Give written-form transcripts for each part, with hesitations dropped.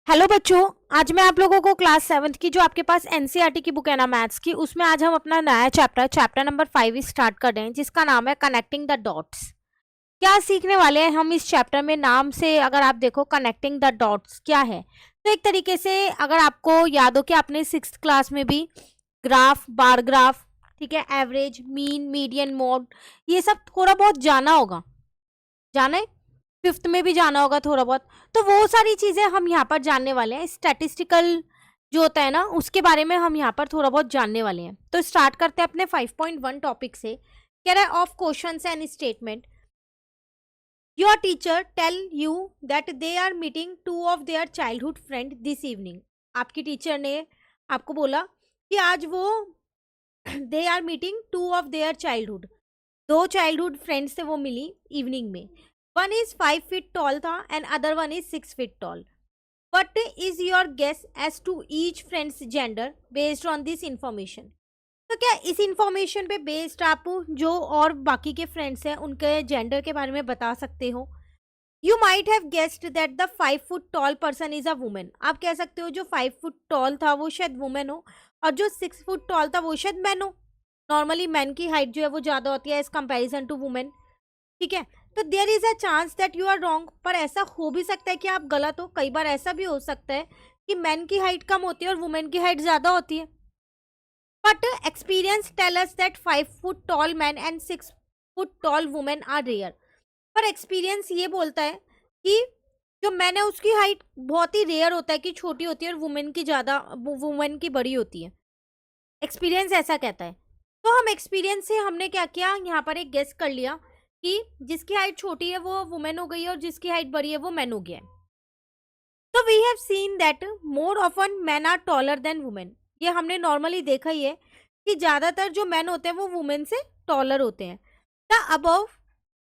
Hello बच्चों। आज मैं आप लोगों को क्लास 7th की जो आपके पास एनसीईआरटी की बुक है ना मैथ्स की, उसमें आज हम अपना नया चैप्टर नंबर 5 स्टार्ट कर रहे हैं, जिसका नाम है कनेक्टिंग द डॉट्स। क्या सीखने वाले हैं हम इस चैप्टर में? नाम से अगर आप देखो कनेक्टिंग द डॉट्स क्या है, तो एक तरीके से अगर आपको याद हो कि आपने 6th क्लास में भी ग्राफ, बार ग्राफ, ठीक है, एवरेज, मीन, मीडियन, मोड, ये सब थोड़ा बहुत जाना होगा। जाना है, 5th में भी जाना होगा थोड़ा बहुत। तो वो सारी चीजें हम यहाँ पर जानने वाले हैं। स्टैटिस्टिकल जो होता है ना, उसके बारे में हम यहाँ पर थोड़ा बहुत जानने वाले हैं। तो स्टार्ट करते हैं अपने 5.1 टॉपिक से। कह रहा है of questions and statement. Your teacher tell you that they are meeting two of their childhood friend this evening. आपकी टीचर ने आपको बोला कि आज वो they are meeting two of their childhood, दो चाइल्डहुड फ्रेंड से वो मिली इवनिंग में। वन इज 5 फीट टॉल था and other one is 6 feet tall. What is your guess as to each friends gender based on this information. तो क्या इस information पे बेस्ड आप जो और बाकी के फ्रेंड्स हैं उनके जेंडर के बारे में बता सकते हो? You might have guessed that the 5 foot toll person is a women. आप कह सकते हो जो 5 फुट टॉल था वो शायद वुमेन हो, और जो 6 फुट टॉल था वो शायद मैन हो। नॉर्मली मैन की हाइट जो है वो ज़्यादा होती है एज कंपेरिजन टू वुमेन। ठीक है, तो there is a chance that you are wrong. पर ऐसा हो भी सकता है कि आप गलत हो। कई बार ऐसा भी हो सकता है कि मैन की हाइट कम होती है और वुमेन की हाइट ज़्यादा होती है। But experience tell us that 5 foot tall man and 6 foot tall women are rare. पर एक्सपीरियंस ये बोलता है कि जो मैन है उसकी हाइट बहुत ही रेयर होता है कि छोटी होती है, और वुमेन की ज़्यादा, वुमेन की बड़ी होती है। एक्सपीरियंस ऐसा कहता है। तो हम एक्सपीरियंस से हमने क्या किया, यहाँ पर एक गेस कर लिया कि जिसकी हाइट छोटी है वो वुमेन हो गई है और जिसकी हाइट बड़ी है वो मैन हो गया है। तो we have seen that more often man are taller than women. ये हमने नॉर्मली देखा ही है कि ज्यादातर जो मैन होते हैं वो वुमेन से टॉलर होते हैं। The above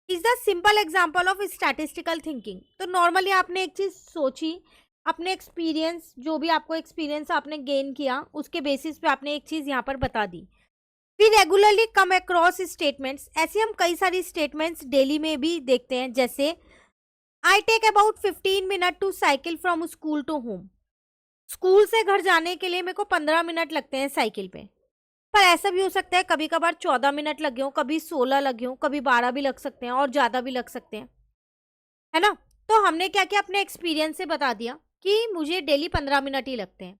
is the simple example of statistical thinking. तो नॉर्मली आपने एक चीज सोची, अपने एक्सपीरियंस, जो भी आपको एक्सपीरियंस आपने गेन किया उसके बेसिस पे आपने एक चीज यहाँ पर बता दी। We regularly come across statements. ऐसे हम कई सारी स्टेटमेंट्स डेली में भी देखते हैं, जैसे I take about 15 minute to cycle from school to home. School से घर जाने के लिए मेरे को 15 मिनट लगते हैं साइकिल पे। पर ऐसा भी हो सकता है कभी कभार 14 मिनट लगे हो, कभी 16 लगे हो, कभी 12 भी लग सकते हैं और ज़्यादा भी लग सकते हैं, है ना। तो हमने क्या किया, अपने एक्सपीरियंस से बता दिया कि मुझे डेली 15 मिनट ही लगते हैं।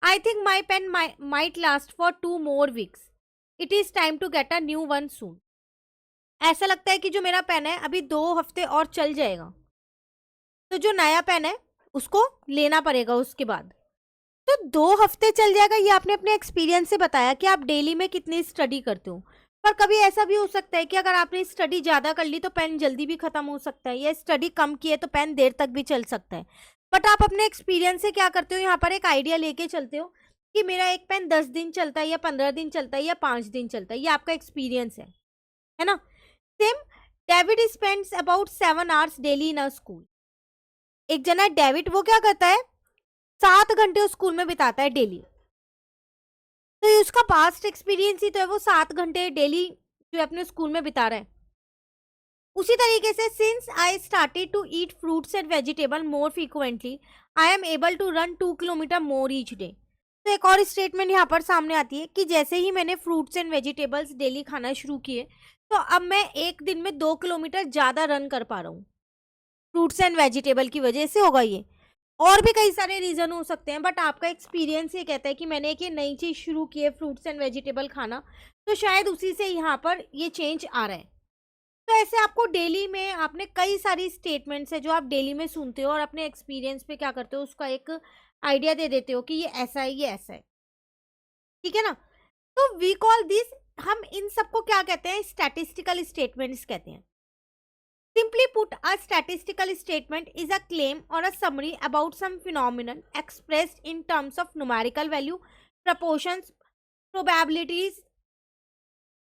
I think my pen might last for 2 more weeks। It is time to get a new one soon. ऐसा लगता है कि जो मेरा पेन है अभी 2 हफ्ते और चल जाएगा, तो जो नया पेन है उसको लेना पड़ेगा उसके बाद। तो 2 हफ्ते चल जाएगा, ये आपने अपने एक्सपीरियंस से बताया कि आप डेली में कितनी स्टडी करते हो। पर कभी ऐसा भी हो सकता है कि अगर आपने स्टडी ज़्यादा कर ली तो पेन जल्दी भी खत्म हो सकता है, या स्टडी कम की है तो पेन देर तक भी चल सकता है। बट आप अपने एक्सपीरियंस से क्या करते हो, यहाँ पर एक आइडिया लेके चलते हो कि मेरा एक पेन 10 दिन चलता है, या 15 दिन चलता है, या 5 दिन चलता है। ये आपका एक्सपीरियंस है ना। Same David spends about 7 hours daily in a school. एक जना है डेविड, वो क्या करता है, 7 घंटे उस स्कूल में बिताता है डेली। तो ये उसका पास्ट एक्सपीरियंस ही तो है, वो 7 घंटे डेली जो अपने स्कूल में बिता रहा है। उसी तरीके से since I started to eat fruits and vegetable more frequently, I am able to run 2 kilometre more each day. तो एक और स्टेटमेंट यहाँ पर सामने आती है कि जैसे ही मैंने फ्रूट्स एंड वेजिटेबल्स डेली खाना शुरू किए, तो अब मैं एक दिन में 2 किलोमीटर ज़्यादा रन कर पा रहा हूँ। फ्रूट्स एंड वेजिटेबल की वजह से होगा ये। और भी कई सारे रीज़न हो सकते हैं, बट आपका एक्सपीरियंस ये कहता है कि मैंने एक ये नई चीज़ शुरू की है, फ्रूट्स एंड वेजिटेबल खाना, तो शायद उसी से यहाँ पर ये चेंज आ रहा है। तो ऐसे आपको डेली में आपने कई सारी स्टेटमेंट्स है जो आप डेली में सुनते हो और अपने एक्सपीरियंस पे क्या करते हो, उसका एक आइडिया दे देते हो कि ये ऐसा है, ये ऐसा है। ठीक है ना। तो वी कॉल दिस, हम इन सबको क्या कहते हैं, स्टैटिस्टिकल स्टेटमेंट्स कहते हैं। Simply put, a statistical statement is a claim or a summary about some phenomenon expressed in terms of numerical value, proportions, probabilities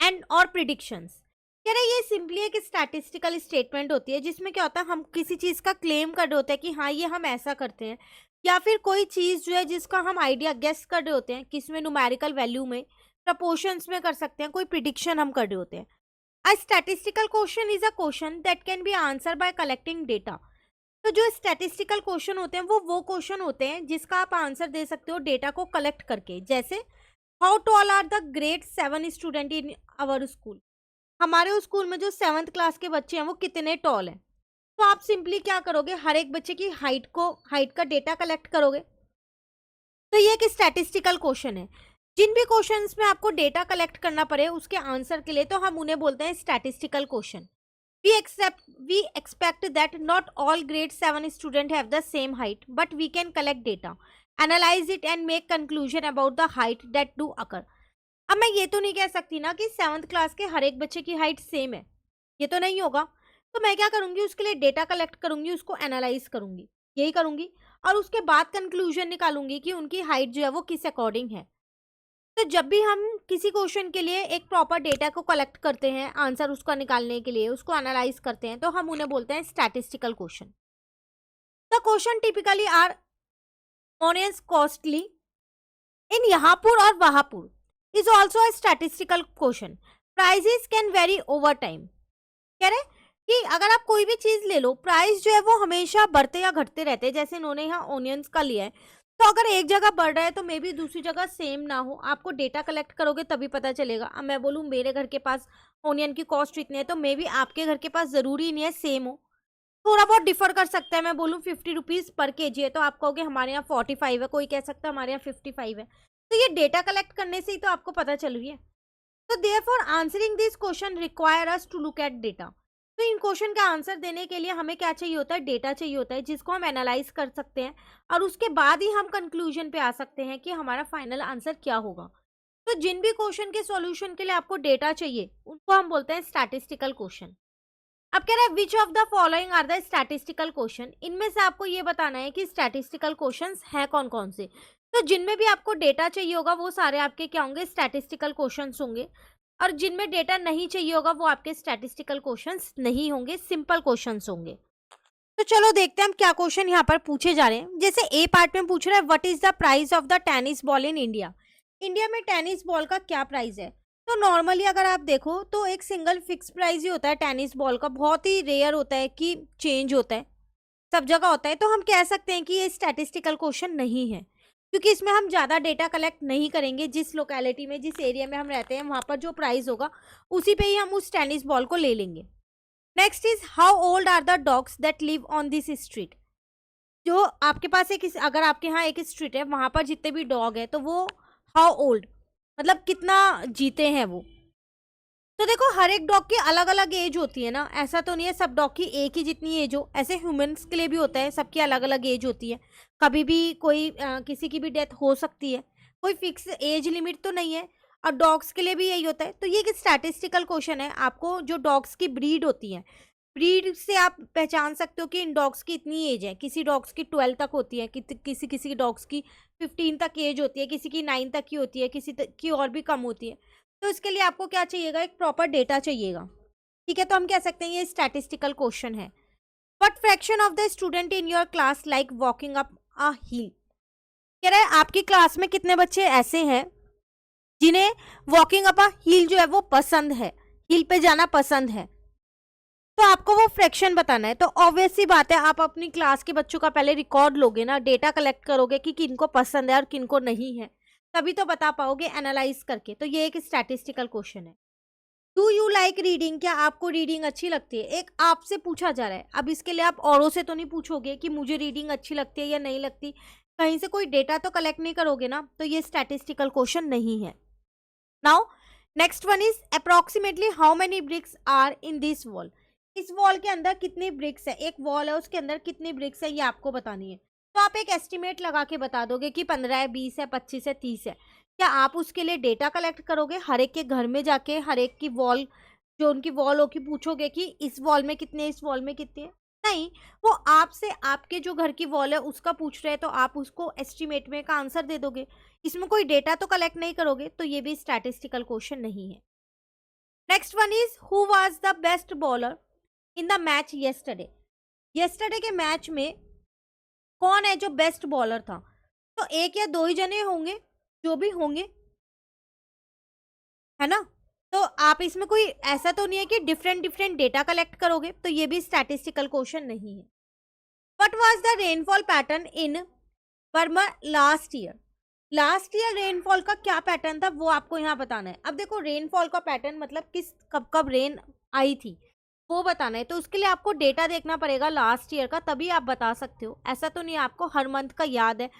and or predictions। कह रहे ये सिंपली एक स्टैटिस्टिकल स्टेटमेंट होती है जिसमें क्या होता है, हम किसी चीज़ का क्लेम कर रहे होते हैं कि हाँ ये हम ऐसा करते हैं, या फिर कोई चीज़ जो है जिसका हम आइडिया गेस कर रहे होते हैं, किसमें न्यूमेरिकल वैल्यू में, प्रपोर्शंस में कर सकते हैं, कोई प्रिडिक्शन हम कर रहे होते हैं। A statistical question is a question that can be answered by collecting data। तो जो स्टैटिस्टिकल क्वेश्चन होते हैं वो क्वेश्चन होते हैं जिसका आप आंसर दे सकते हो डेटा को कलेक्ट करके। जैसे how tall are the grade 7 student in our school, हमारे स्कूल में जो 7th क्लास के बच्चे हैं वो कितने टॉल हैं। तो आप सिंपली क्या करोगे, हर एक बच्चे की हाइट का डेटा कलेक्ट करोगे। तो ये एक स्टैटिस्टिकल क्वेश्चन है। जिन भी क्वेश्चंस में आपको डेटा कलेक्ट करना पड़े उसके आंसर के लिए, तो हम उन्हें बोलते हैं statistical question. We expect that not all grade 7 students have the same height, but we can collect data, analyze it and make conclusion about the height that do occur. अब मैं ये तो नहीं कह सकती ना कि 7th क्लास के हर एक बच्चे की हाइट सेम है, ये तो नहीं होगा। तो मैं क्या करूंगी, उसके लिए डेटा कलेक्ट करूंगी, उसको एनालाइज करूंगी, यही करूंगी, और उसके बाद कंक्लूजन निकालूंगी कि उनकी हाइट जो है वो किस अकॉर्डिंग है। तो जब भी हम किसी क्वेश्चन के लिए एक प्रॉपर डेटा को कलेक्ट करते हैं, आंसर उसका निकालने के लिए उसको एनालाइज करते हैं, तो हम उन्हें बोलते हैं statistical question. The question typically are onions costly in Yahapur और Wahapur is also a statistical question, prices can vary over time. कह रहे कि अगर आप कोई भी चीज ले लो, प्राइस जो है वो हमेशा बढ़ते या घटते रहते हैं। जैसे इन्होंने यहाँ ऑनियंस का लिया है, तो अगर एक जगह बढ़ रहा है तो मे बी दूसरी जगह सेम ना हो। आपको डेटा कलेक्ट करोगे तभी पता चलेगा। अब मैं बोलूँ मेरे घर के पास ऑनियन की कॉस्ट इतनी है, तो मे बी आपके घर के पास जरूरी नहीं है सेम हो, थोड़ा बहुत डिफर कर सकता है। मैं बोलूँ 50 रुपीज पर केजी है, तो आप कहोगे हमारे यहाँ 45 है, कोई कह सकता है हमारे यहाँ 55 है। तो ये डेटा कलेक्ट करने से ही तो आपको पता चल रही है। तो therefore answering this question require us to look at data. तो इन क्वेश्चन का आंसर देने के लिए हमें क्या चाहिए होता है, डेटा चाहिए होता है, जिसको हम एनालाइज कर सकते हैं, और उसके बाद ही हम कंक्लूजन पे आ सकते हैं कि हमारा फाइनल आंसर क्या होगा। तो जिन भी क्वेश्चन के सॉल्यूशन के लिए आपको डेटा चाहिए उनको हम बोलते हैं स्टैटिस्टिकल क्वेश्चन। अब कह रहा है which of the following are the statistical question, इनमें से आपको ये बताना है कि स्टैटिस्टिकल क्वेश्चंस हैं कौन कौन से। तो जिनमें भी आपको डेटा चाहिए होगा वो सारे आपके क्या होंगे, स्टैटिस्टिकल क्वेश्चंस होंगे, और जिनमें डेटा नहीं चाहिए होगा वो आपके स्टैटिस्टिकल क्वेश्चंस नहीं होंगे, सिंपल क्वेश्चंस होंगे। तो चलो देखते हैं हम क्या क्वेश्चन यहाँ पर पूछे जा रहे हैं। जैसे ए पार्ट में पूछ रहा है what is the price of the tennis ball in India, India में टेनिस बॉल का क्या प्राइस है। तो नॉर्मली अगर आप देखो तो एक सिंगल फिक्स प्राइस ही होता है टेनिस बॉल का, बहुत ही रेयर होता है कि चेंज होता है, सब जगह होता है। तो हम कह सकते हैं कि ये स्टैटिस्टिकल क्वेश्चन नहीं है, क्योंकि इसमें हम ज़्यादा डेटा कलेक्ट नहीं करेंगे। जिस लोकेलिटी में, जिस एरिया में हम रहते हैं, वहाँ पर जो प्राइस होगा उसी पे ही हम उस टेनिस बॉल को ले लेंगे। Next is how old are the dogs that live on this street. जो आपके पास एक, अगर आपके यहाँ एक स्ट्रीट है, वहाँ पर जितने भी डॉग है, तो वो हाउ ओल्ड मतलब कितना जीते हैं वो। तो देखो हर एक डॉग की अलग अलग एज होती है ना, ऐसा तो नहीं है सब डॉग की एक ही जितनी एज हो। ऐसे ह्यूमंस के लिए भी होता है, सबकी अलग अलग एज होती है, कभी भी कोई किसी की भी डेथ हो सकती है, कोई फिक्स एज लिमिट तो नहीं है। और डॉग्स के लिए भी यही होता है। तो ये एक स्टैटिस्टिकल क्वेश्चन है। आपको जो डॉग्स की ब्रीड होती है, ब्रीड से आप पहचान सकते हो कि इन डॉग्स की इतनी एज है। किसी डॉग्स की 12 तक होती है, किसी डॉग्स की 15 तक एज होती है, किसी की 9 तक की होती है, किसी की और भी कम होती है। तो इसके लिए आपको क्या चाहिएगा, एक प्रॉपर डेटा चाहिएगा, ठीक है। तो हम कह सकते हैं ये स्टैटिस्टिकल क्वेश्चन है। What fraction of the student in your class like walking up a hill. कह रहा है आपकी क्लास में कितने बच्चे ऐसे हैं जिन्हें वॉकिंग अप अ हिल जो है वो पसंद है, हिल पे जाना पसंद है। तो आपको वो फ्रैक्शन बताना है। तो ऑब्वियस सी बात है, आप अपनी क्लास के बच्चों का पहले रिकॉर्ड लोगे ना, डेटा कलेक्ट करोगे कि किनको पसंद है और किनको नहीं है, तभी तो बता पाओगे एनालाइज करके। तो ये एक स्टैटिस्टिकल क्वेश्चन है। डू यू लाइक रीडिंग, क्या आपको रीडिंग अच्छी लगती है, एक आपसे पूछा जा रहा है। अब इसके लिए आप औरों से तो नहीं पूछोगे कि मुझे रीडिंग अच्छी लगती है या नहीं लगती, कहीं से कोई डेटा तो कलेक्ट नहीं करोगे ना। तो ये स्टैटिस्टिकल क्वेश्चन नहीं है। Now next one is approximately how many bricks are in this wall. इस वॉल के अंदर कितनी ब्रिक्स है, एक वॉल है उसके अंदर कितनी ब्रिक्स है, ये आपको बतानी है। तो आप एक एस्टिमेट लगा के बता दोगे कि 15 है, 20 है, 25 है, 30 है। क्या आप उसके लिए डेटा कलेक्ट करोगे, हर एक के घर में जाके हर एक की वॉल, जो उनकी वॉल होगी, पूछोगे कि इस वॉल में कितने, इस वॉल में कितने है। नहीं, वो आपसे आपके जो घर की वॉल है उसका पूछ रहे हैं, तो आप उसको एस्टिमेट में का आंसर दे दोगे। इसमें कोई डेटा तो कलेक्ट नहीं करोगे। तो ये भी स्टैटिस्टिकल क्वेश्चन नहीं है। Next one is who was the best bowler in the match yesterday. Yesterday के मैच में कौन है जो बेस्ट बॉलर था। तो एक या दो ही जने होंगे, जो भी होंगे, है ना। तो आप इसमें कोई ऐसा तो नहीं है कि डिफरेंट डिफरेंट डेटा कलेक्ट करोगे। तो ये भी स्टैटिस्टिकल क्वेश्चन नहीं है। What was the rainfall pattern in Verma last year? Last year rainfall का क्या पैटर्न था वो आपको यहाँ बताना है। अब देखो रेनफॉल का पैटर्न मतलब किस कब कब रेन आई थी वो बताना है, तो उसके लिए आपको डेटा देखना पड़ेगा लास्ट ईयर का, तभी आप बता सकते हो। ऐसा तो नहीं आपको हर मंथ का याद है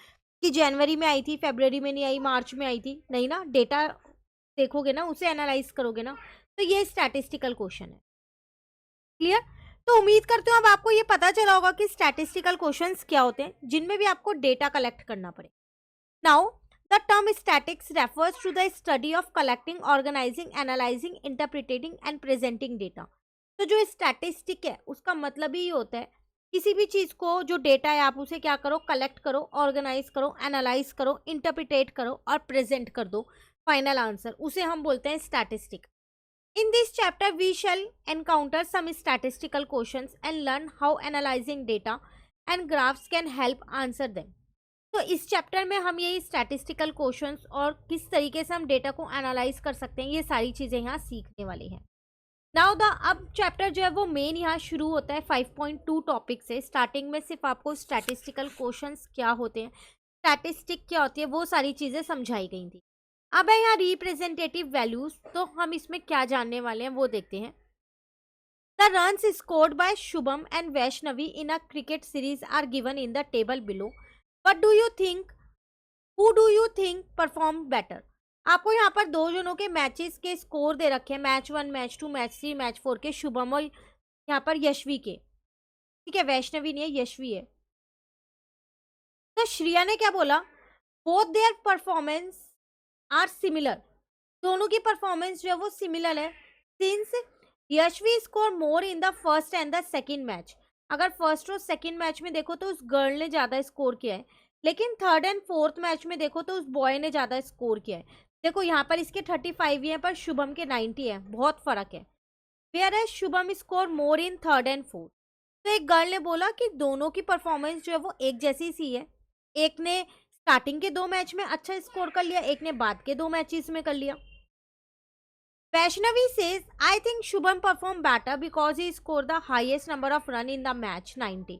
कि जनवरी में आई थी, फरवरी में नहीं आई, मार्च में आई थी, नहीं ना। डेटा देखोगे ना, उसे एनालाइज करोगे ना, तो ये स्टैटिस्टिकल क्वेश्चन है। क्लियर? तो उम्मीद करते हो अब आपको ये पता चला होगा कि स्टैटिस्टिकल क्वेश्चंस क्या होते हैं जिनमें भी आपको डेटा कलेक्ट करना पड़े। Now the term statics refers to the study of collecting, organising, analysing, interpretating and presenting data. तो जो स्टैटिस्टिक है उसका मतलब ही होता है किसी भी चीज को, जो डेटा है आप उसे क्या करो, कलेक्ट करो, ऑर्गेनाइज करो, एनालाइज करो, इंटरप्रिटेट करो और प्रेजेंट कर दो फाइनल आंसर, उसे हम बोलते हैं statistic. In this chapter, we shall encounter some statistical questions and learn how analyzing data and graphs can help answer them. तो इस चैप्टर में हम यही स्टैटिस्टिकल क्वेश्चंस और किस तरीके से हम डेटा को एनालाइज कर सकते हैं, ये सारी चीज़ें यहाँ सीखने वाली हैं। नाउ द अब चैप्टर जो है वो मेन यहाँ शुरू होता है 5.2 टॉपिक से। स्टार्टिंग में सिर्फ आपको स्टैटिस्टिकल क्वेश्चंस क्या होते हैं, स्टैटिस्टिक क्या होती है, वो सारी चीज़ें समझाई गई थी। अब है यहाँ रिप्रेजेंटेटिव वैल्यूज, तो हम इसमें क्या जानने वाले हैं वो देखते हैं। The runs scored by Shubham and Vaishnavi in a cricket series are given in the table below. What do you think, who do you think perform better? आपको यहाँ पर दो जनों के मैचेस के स्कोर दे रखे हैं, मैच 1, मैच 2, मैच 3, मैच 4 के, शुभम और यहाँ पर यशवी के। ठीक है, वैष्णवी नहीं है, यशवी है। तो श्रिया ने क्या बोला, both their performance are similar, दोनों की परफॉर्मेंस जो है वो सिमिलर है। Since Yashvi score more in the first and the second match, अगर फर्स्ट और सेकंड मैच में देखो तो उस गर्ल ने ज्यादा स्कोर किया है, लेकिन थर्ड एंड फोर्थ मैच में देखो तो उस बॉय ने ज्यादा स्कोर किया है। देखो यहाँ पर इसके 35 ही है पर शुभम के 90 है, बहुत फर्क है। वेयर है Shubham score more in third and fourth. तो एक गर्ल ने बोला कि दोनों की परफॉर्मेंस जो है वो एक जैसी सी है, एक ने स्टार्टिंग के 2 मैच में अच्छा स्कोर कर लिया, एक ने बाद के 2 मैचेस में कर लिया। Vaishnavi says I think Shubham perform better because he score the highest number of run in the match 90।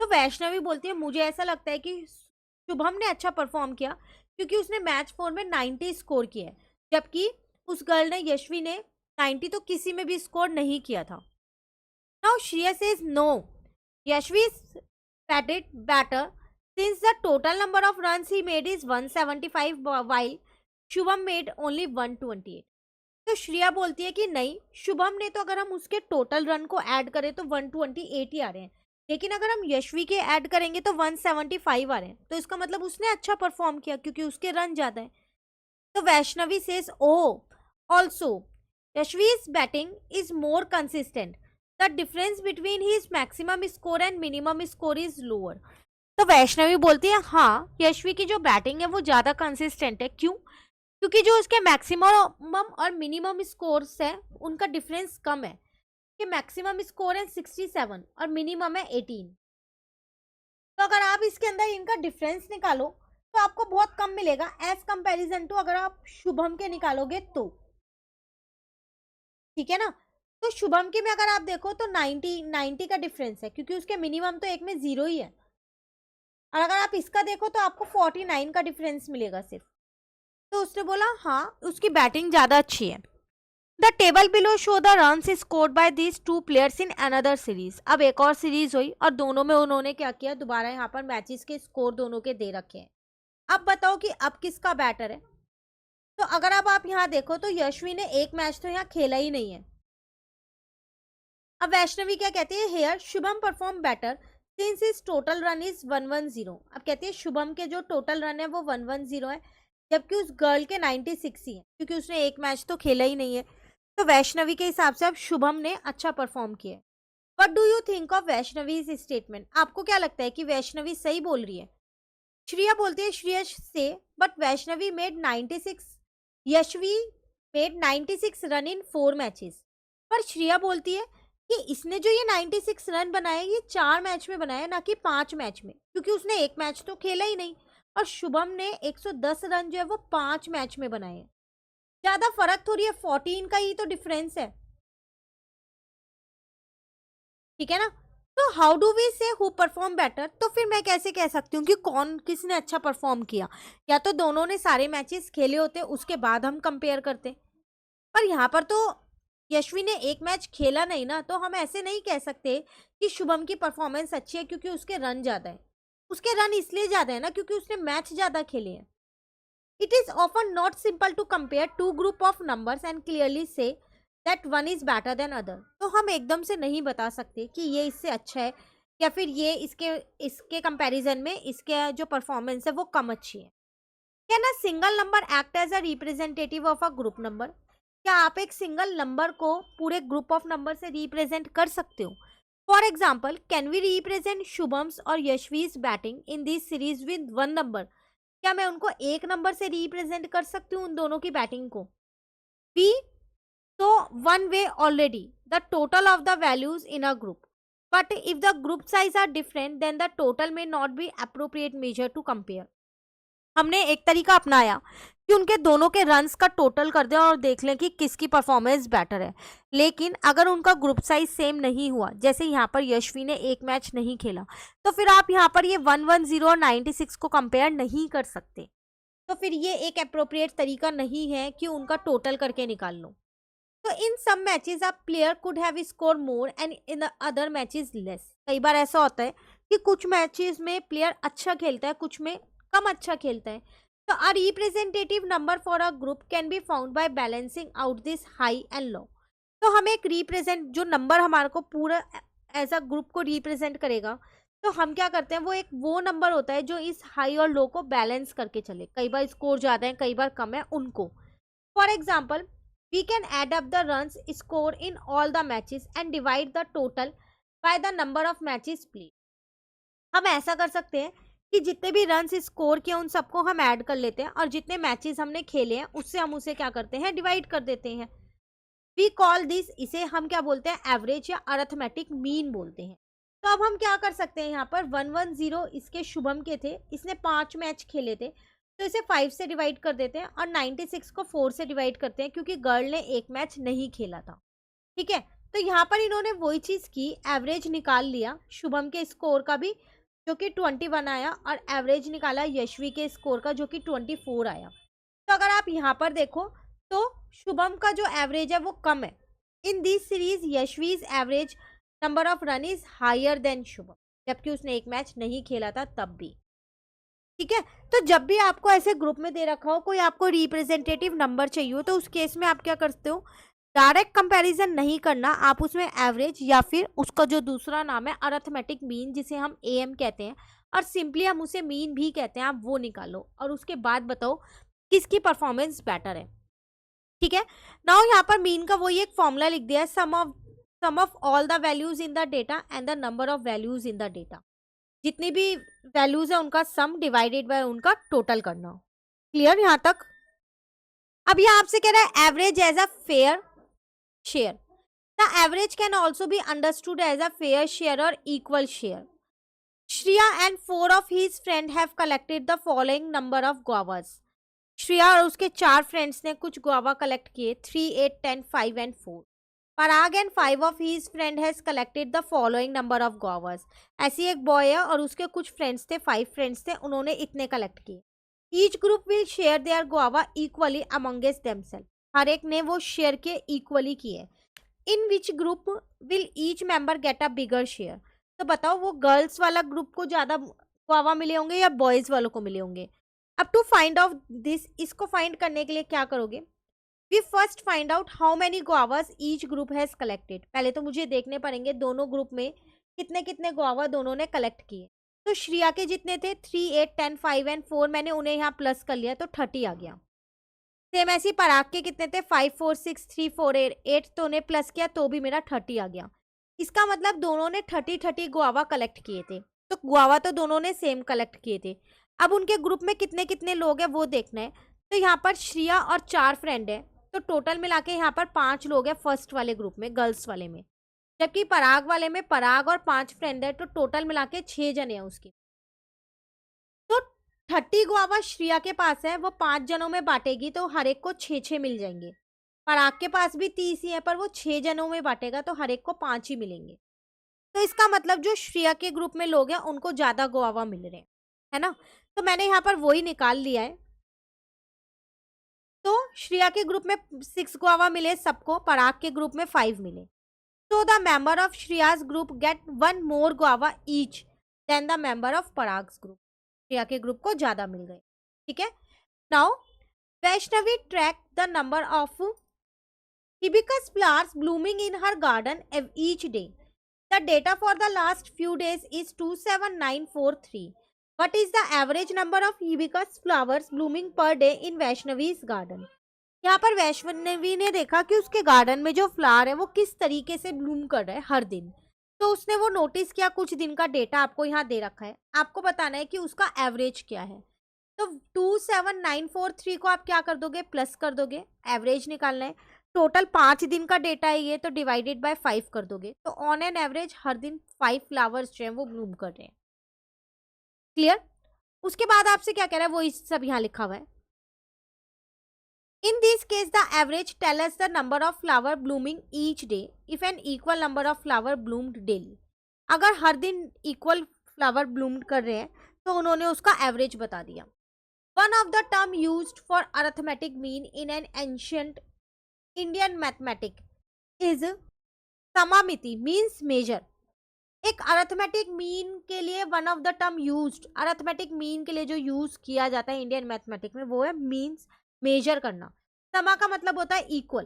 तो वैष्णवी बोलती है मुझे ऐसा लगता है कि शुभम ने अच्छा परफॉर्म किया क्योंकि उसने मैच 4 में 90 स्कोर किया है, जबकि उस गर्ल ने, यशवी ने 90 तो किसी में भी स्कोर नहीं किया था। Now Shreya says no, Yashvi batted better since the total number of runs he made is 175 while Shubham made only 128। तो श्रेया बोलती है कि नहीं, शुभम ने तो अगर हम उसके टोटल रन को ऐड करें तो 128 ही आ रहे हैं, लेकिन अगर हम यशवी के ऐड करेंगे तो 175 आ रहे हैं, तो इसका मतलब उसने अच्छा परफॉर्म किया क्योंकि उसके रन ज्यादा है। तो Vaishnavi says oh also Yashvi's batting is more consistent, the difference between his maximum score and minimum score is lower. तो वैष्णवी बोलती है हाँ, यशवी की जो बैटिंग है वो ज्यादा कंसिस्टेंट है। क्यों? क्योंकि जो उसके मैक्सिमम और मिनिमम स्कोर्स है उनका डिफरेंस कम है, कि मैक्सिमम स्कोर है 67 और मिनिमम है 18। तो अगर आप इसके अंदर इनका डिफरेंस निकालो तो आपको बहुत कम मिलेगा एज कंपैरिजन टू अगर आप शुभम के निकालोगे तो। ठीक है ना? तो शुभम के में अगर आप देखो तो 90 का डिफरेंस है क्योंकि उसके मिनिमम तो एक में 0 ही है, और अगर आप इसका देखो तो आपको 49 का डिफरेंस मिलेगा सिर्फ। तो उसने बोला हाँ, उसकी बैटिंग ज्यादा अच्छी है। The table below show the runs scored bye these 2 players in another series. अब एक और सीरीज हुई और दोनों में उन्होंने क्या किया, दोबारा यहाँ पर मैचेस के स्कोर दोनों के दे रखे हैं। अब बताओ कि अब किसका बैटर है। तो अगर अब आप यहाँ देखो तो यशवी ने एक मैच तो यहाँ खेला ही नहीं है। अब वैष्णवी क्या कहती है, here Shubham perform better since is total run is 110। अब कहती है शुभम के जो टोटल रन है वो 110 है, जबकि उस गर्ल के 96 ही है क्योंकि उसने एक मैच तो खेला ही नहीं है। तो वैष्णवी के हिसाब से अब शुभम ने अच्छा परफॉर्म किया है। What do you think of Vaishnavi statement? आपको क्या लगता है कि वैष्णवी सही बोल रही है? श्रेया बोलती है, श्रेया से but Vaishnavi made 96, Yashvi made 96 run in 4 matches. पर श्रेया बोलती है कि इसने जो ये 96 रन बनाए ये 4 मैच में बनाया, ना कि 5 मैच में, क्योंकि उसने एक मैच तो खेला ही नहीं। और शुभम ने 110 रन जो है वो 5 मैच में बनाए हैं। ज्यादा फर्क थोड़ी है, 14 का ही तो डिफरेंस है। ठीक है ना? तो हाउ डू वी से हु परफॉर्म बेटर, तो फिर मैं कैसे कह सकती हूँ कि कौन किसने अच्छा परफॉर्म किया, या तो दोनों ने सारे मैचेस खेले होते उसके बाद हम कंपेयर करते, पर यहाँ पर तो यशवी ने एक मैच खेला नहीं ना, तो हम ऐसे नहीं कह सकते कि शुभम की परफॉर्मेंस अच्छी है क्योंकि उसके रन ज्यादा है। उसके रन इसलिए ज्यादा है ना क्योंकि उसने मैच ज्यादा खेले हैं। It is often not simple to compare two group of numbers and clearly say that one is better than other. तो हम एकदम से नहीं बता सकते कि ये इससे अच्छा है या फिर ये इसके इसके कंपैरिजन में इसके जो परफॉर्मेंस है वो कम अच्छी है। Can a single number act as a representative of a group number, क्या आप एक सिंगल नंबर को पूरे ग्रुप ऑफ नंबर से रिप्रेजेंट कर सकते हो? For example, can we represent Shubham's और Yashvi's batting in this series with one number, क्या मैं उनको एक नंबर से रिप्रेजेंट कर सकती हूँ उन दोनों की बैटिंग को? We, so one way already the total of the values in a group, but if the group size are different then the total may not be appropriate measure to compare। हमने एक तरीका अपनाया कि उनके दोनों के runs का total कर दें और देख लें कि किसकी परफॉर्मेंस बेटर है, लेकिन अगर उनका ग्रुप साइज सेम नहीं हुआ, जैसे यहाँ पर यशवी ने एक मैच नहीं खेला, तो फिर आप यहाँ पर ये 110 और 96 को कंपेयर नहीं कर सकते। तो फिर ये एक अप्रोप्रिएट तरीका नहीं है कि उनका टोटल करके निकाल लो। तो in some matches a player could have score more and in other matches less. कई बार ऐसा होता है कि कुछ मैचेस में प्लेयर अच्छा खेलता है, कुछ में कम अच्छा खेलता है। तो a representative number for a group can be found by balancing out this high and low. तो हम एक रिप्रेजेंट जो नंबर हमारे को पूरा एज अ ग्रुप को रिप्रेजेंट करेगा, तो हम क्या करते हैं, वो नंबर होता है जो इस हाई और लो को बैलेंस करके चले। कई बार स्कोर ज़्यादा है, कई बार कम है, उनको। For example, we can add up the runs scored in all the matches and divide the total by the number of matches played। हम ऐसा कर सकते हैं कि जितने भी रन्स स्कोर किए उन सबको हम ऐड कर लेते हैं और जितने मैचेस हमने खेले हैं उससे हम उसे क्या करते हैं, डिवाइड कर देते हैं। वी कॉल दिस, इसे हम क्या बोलते हैं, एवरेज या अरिथमेटिक मीन बोलते हैं। तो अब हम क्या कर सकते हैं, यहाँ पर 110 इसके शुभम के थे, इसने 5 मैच खेले थे, तो इसे 5 से डिवाइड कर देते हैं और 96 को 4 से डिवाइड करते हैं क्योंकि गर्ल ने एक मैच नहीं खेला था। ठीक है, तो यहाँ पर इन्होंने वही चीज़ की, एवरेज निकाल लिया शुभम के स्कोर का भी जो कि 21 आया, और एवरेज निकाला यशवी के स्कोर का जो कि 24 आया। तो अगर आप यहाँ पर देखो तो शुभम का जो एवरेज है वो कम है। In this series Yashasvi's average number of run is higher than Shubham, जबकि उसने एक मैच नहीं खेला था तब भी। ठीक है, तो जब भी आपको ऐसे ग्रुप में दे रखा हो, कोई आपको रिप्रेजेंटेटिव नंबर चाहिए हो, तो उस केस में आप क्या करते हो, डायरेक्ट कंपैरिजन नहीं करना, आप उसमें एवरेज या फिर उसका जो दूसरा नाम है अरिथमेटिक मीन, जिसे हम एएम कहते हैं और सिंपली हम उसे मीन भी कहते हैं, आप वो निकालो और उसके बाद बताओ किसकी परफॉर्मेंस बेटर है। ठीक है, नाउ यहाँ पर मीन का वही एक फॉर्मूला लिख दिया है, sum of all the values in the data and the number of values in the data. जितनी भी वैल्यूज है उनका सम डिवाइडेड बाय उनका टोटल करना। क्लियर यहाँ तक? अब ये आपसे कह रहा है average as a fair share. The average can also be understood as a fair share और equal share. Shreya and 4 of his friend have collected the following number of guavas। Shreya और उसके 4 फ्रेंड्स ने कुछ गुआवा कलेक्ट किए, 3, 8, 10, 5 and 4। Parag and 5 of his friend has collected the following number of guavas। ऐसी एक boy है और उसके कुछ फ्रेंड्स थे, 5 फ्रेंड्स थे, उन्होंने इतने कलेक्ट किए। Each group will share their guava equally amongst themself. हर एक ने वो शेयर के इक्वली किए। In which group will each member get a bigger share. तो बताओ वो गर्ल्स वाला ग्रुप को ज्यादा गुआवा मिले होंगे या बॉयज वालों को मिले होंगे? अब टू फाइंड आउट दिस, इसको फाइंड करने के लिए क्या करोगे, we first find out how many guavas each group has collected. पहले तो मुझे देखने पड़ेंगे दोनों ग्रुप में कितने कितने गुआवा दोनों ने कलेक्ट किए। तो श्रेया के जितने थे 3, 8, 10, 5 एंड 4, मैंने उन्हें यहाँ प्लस कर लिया तो 30 आ गया। सेम ऐसी पराग के कितने थे, 5, 4, 6, 3, 4, 8, तो उन्हें प्लस किया तो भी मेरा 30 आ गया। इसका मतलब दोनों ने 30 गुआवा कलेक्ट किए थे, तो गुआवा तो दोनों ने सेम कलेक्ट किए थे। अब उनके ग्रुप में कितने कितने लोग हैं वो देखना है। तो यहाँ पर श्रेया और 4 फ्रेंड है, तो टोटल मिला के यहाँ पर 5 लोग हैं फर्स्ट वाले ग्रुप में, गर्ल्स वाले में। जबकि पराग वाले में पराग और 5 फ्रेंड है, तो टोटल मिला के 6 जने हैं उसके। तो 30 गुआवा श्रेया के पास है, वो 5 जनों में बांटेगी तो हर एक को 6-6 मिल जाएंगे। पराग के पास भी 30 ही है, पर वो 6 जनों में बांटेगा तो हर एक को 5 ही मिलेंगे। तो इसका मतलब जो श्रेया के ग्रुप में लोग हैं उनको ज्यादा गुआवा मिल रहे हैं, है ना। तो मैंने यहाँ पर वही निकाल लिया है। तो श्रेया के ग्रुप में 6 गुआवा मिले सबको, पराग के ग्रुप में 5 मिले। So the member of Shreya's group get 1 more guava each than the member of Parag's group. Shreya के ग्रुप को ज्यादा मिल गए, ठीक है। Now Vaishnavi tracked the number of hibiscus flowers blooming in her garden each day. The data for the last few days is 27943. What is the average number of hibiscus flowers blooming per day in Vaishnavi's garden? यहाँ पर वैष्णवी ने देखा कि उसके garden में जो flower है वो किस तरीके से ब्लूम कर रहा है हर दिन। तो उसने वो नोटिस किया, कुछ दिन का डेटा आपको यहाँ दे रखा है, आपको बताना है कि उसका एवरेज क्या है। तो 27943 को आप क्या कर दोगे, प्लस कर दोगे, एवरेज निकालना है। टोटल 5 दिन का डेटा है ये, तो डिवाइडेड बाय 5 कर दोगे, तो ऑन एन एवरेज हर दिन 5 फ्लावर्स जो है वो ब्लूम कर रहे हैं। क्लियर। उसके बाद आपसे क्या कह रहा है, वो सब यहाँ लिखा हुआ है। In this case, the average tells us the number of flower blooming each day if an equal number of flower bloomed daily. अगर हर दिन equal flower bloomed कर रहे हैं तो उन्होंने उसका average बता दिया। One of the term used for arithmetic mean in an ancient Indian mathematics is समामिति means measure. एक अर्थमेटिक मीन के लिए one of the term used, arithmetic mean के लिए जो यूज किया जाता है इंडियन मैथमेटिक्स में वो है मीन्स, मेजर करना। समा का मतलब होता है इक्वल।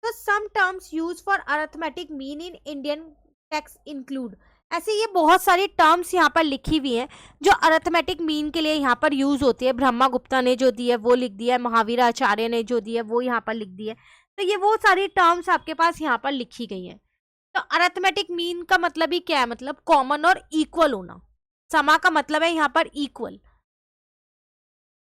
तो some terms use for arithmetic mean in Indian text include, ऐसे ये बहुत सारी टर्म्स यहाँ पर लिखी हुई हैं जो अर्थमेटिक मीन के लिए यहाँ पर यूज होती है। ब्रह्मा गुप्ता ने जो दी है वो लिख दिया है, महावीर आचार्य ने जो दी है वो यहाँ पर लिख दी है। तो ये वो सारी टर्म्स आपके पास यहाँ पर लिखी गई है। तो अरिथमेटिक मीन का मतलब ही क्या है, मतलब कॉमन और इक्वल होना। समा का मतलब है यहाँ पर इक्वल।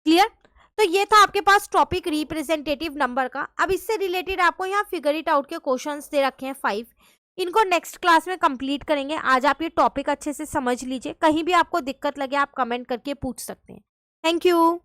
क्लियर। तो ये था आपके पास टॉपिक रिप्रेजेंटेटिव नंबर का। अब इससे रिलेटेड आपको यहाँ फिगर इट आउट के क्वेश्चंस दे रखे हैं 5, इनको नेक्स्ट क्लास में कंप्लीट करेंगे। आज आप ये टॉपिक अच्छे से समझ लीजिए, कहीं भी आपको दिक्कत लगे आप कमेंट करके पूछ सकते हैं। Thank you.